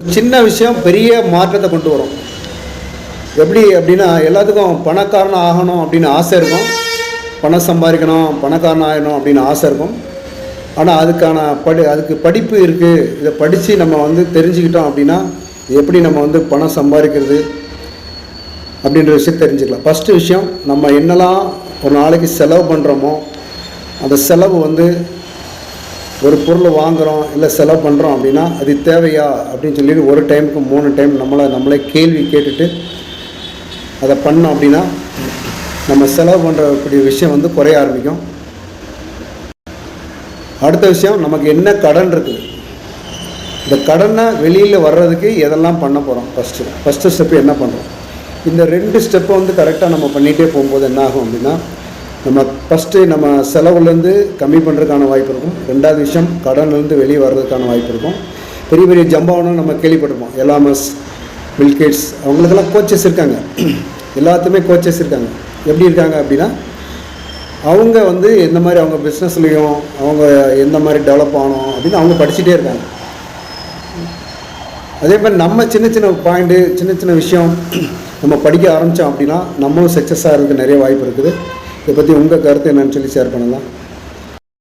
சின்ன விஷயம் பெரிய மாற்றத்தை கொண்டு வரும். எப்படி அப்படின்னா, எல்லாத்துக்கும் பணக்காரன் ஆகணும் அப்படின்னு ஆசை இருக்கும், பணம் சம்பாதிக்கணும், பணக்காரன் ஆகணும் அப்படின்னு ஆசை இருக்கும். ஆனால் அதுக்கு படிப்பு இருக்குது. இதை படித்து நம்ம தெரிஞ்சுக்கிட்டோம் அப்படின்னா எப்படி நம்ம பணம் சம்பாதிக்கிறது அப்படின்ற விஷயம் தெரிஞ்சுக்கலாம். ஃபஸ்ட்டு விஷயம், நம்ம என்னெல்லாம் ஒரு நாளைக்கு செலவு பண்ணுறோமோ அந்த செலவு ஒரு பொருள் வாங்குகிறோம் இல்லை செலவு பண்ணுறோம் அப்படின்னா அது தேவையா அப்படின்னு சொல்லிட்டு ஒரு டைமுக்கு 3 டைம் நம்மளே கேள்வி கேட்டுட்டு அதை பண்ணோம் அப்படின்னா நம்ம செலவு பண்ணுறக்கூடிய விஷயம் குறைய ஆரம்பிக்கும். அடுத்த விஷயம், நமக்கு என்ன கடன் இருக்குது, இந்த கடனை வெளியில் வர்றதுக்கு எதெல்லாம் பண்ண போகிறோம். ஃபஸ்ட்டு ஸ்டெப்பு என்ன பண்ணுறோம். இந்த 2 ஸ்டெப்பை கரெக்டாக நம்ம பண்ணிகிட்டே போகும்போது என்ன ஆகும் அப்படின்னா, நம்ம ஃபஸ்ட்டு நம்ம செலவுலேருந்து கம்மி பண்ணுறதுக்கான வாய்ப்பு இருக்கும். 2வது விஷயம், கடன்லேருந்து வெளியே வர்றதுக்கான வாய்ப்பு இருக்கும். பெரிய பெரிய ஜம்பாவனும் நம்ம கேள்விப்பட்டிருப்போம். எலாமஸ், பில்கேட்ஸ், அவங்களுக்கெல்லாம் கோச்சஸ் இருக்காங்க. எல்லாத்துக்குமே கோச்சஸ் இருக்காங்க. எப்படி இருக்காங்க அப்படின்னா, அவங்க எந்த மாதிரி அவங்க பிஸ்னஸ்லேயும் அவங்க எந்த மாதிரி டெவலப் ஆகணும் அப்படின்னு அவங்க படிச்சுட்டே இருக்காங்க. அதே மாதிரி நம்ம சின்ன சின்ன பாயிண்ட்டு, சின்ன சின்ன விஷயம் நம்ம படிக்க ஆரம்பித்தோம் அப்படின்னா நம்மளும் சக்ஸஸ் ஆகிறதுக்கு நிறைய வாய்ப்பு இருக்குது. இதை பற்றி உங்கள் கருத்து என்னன்னு சொல்லி ஷேர் பண்ணலாம்.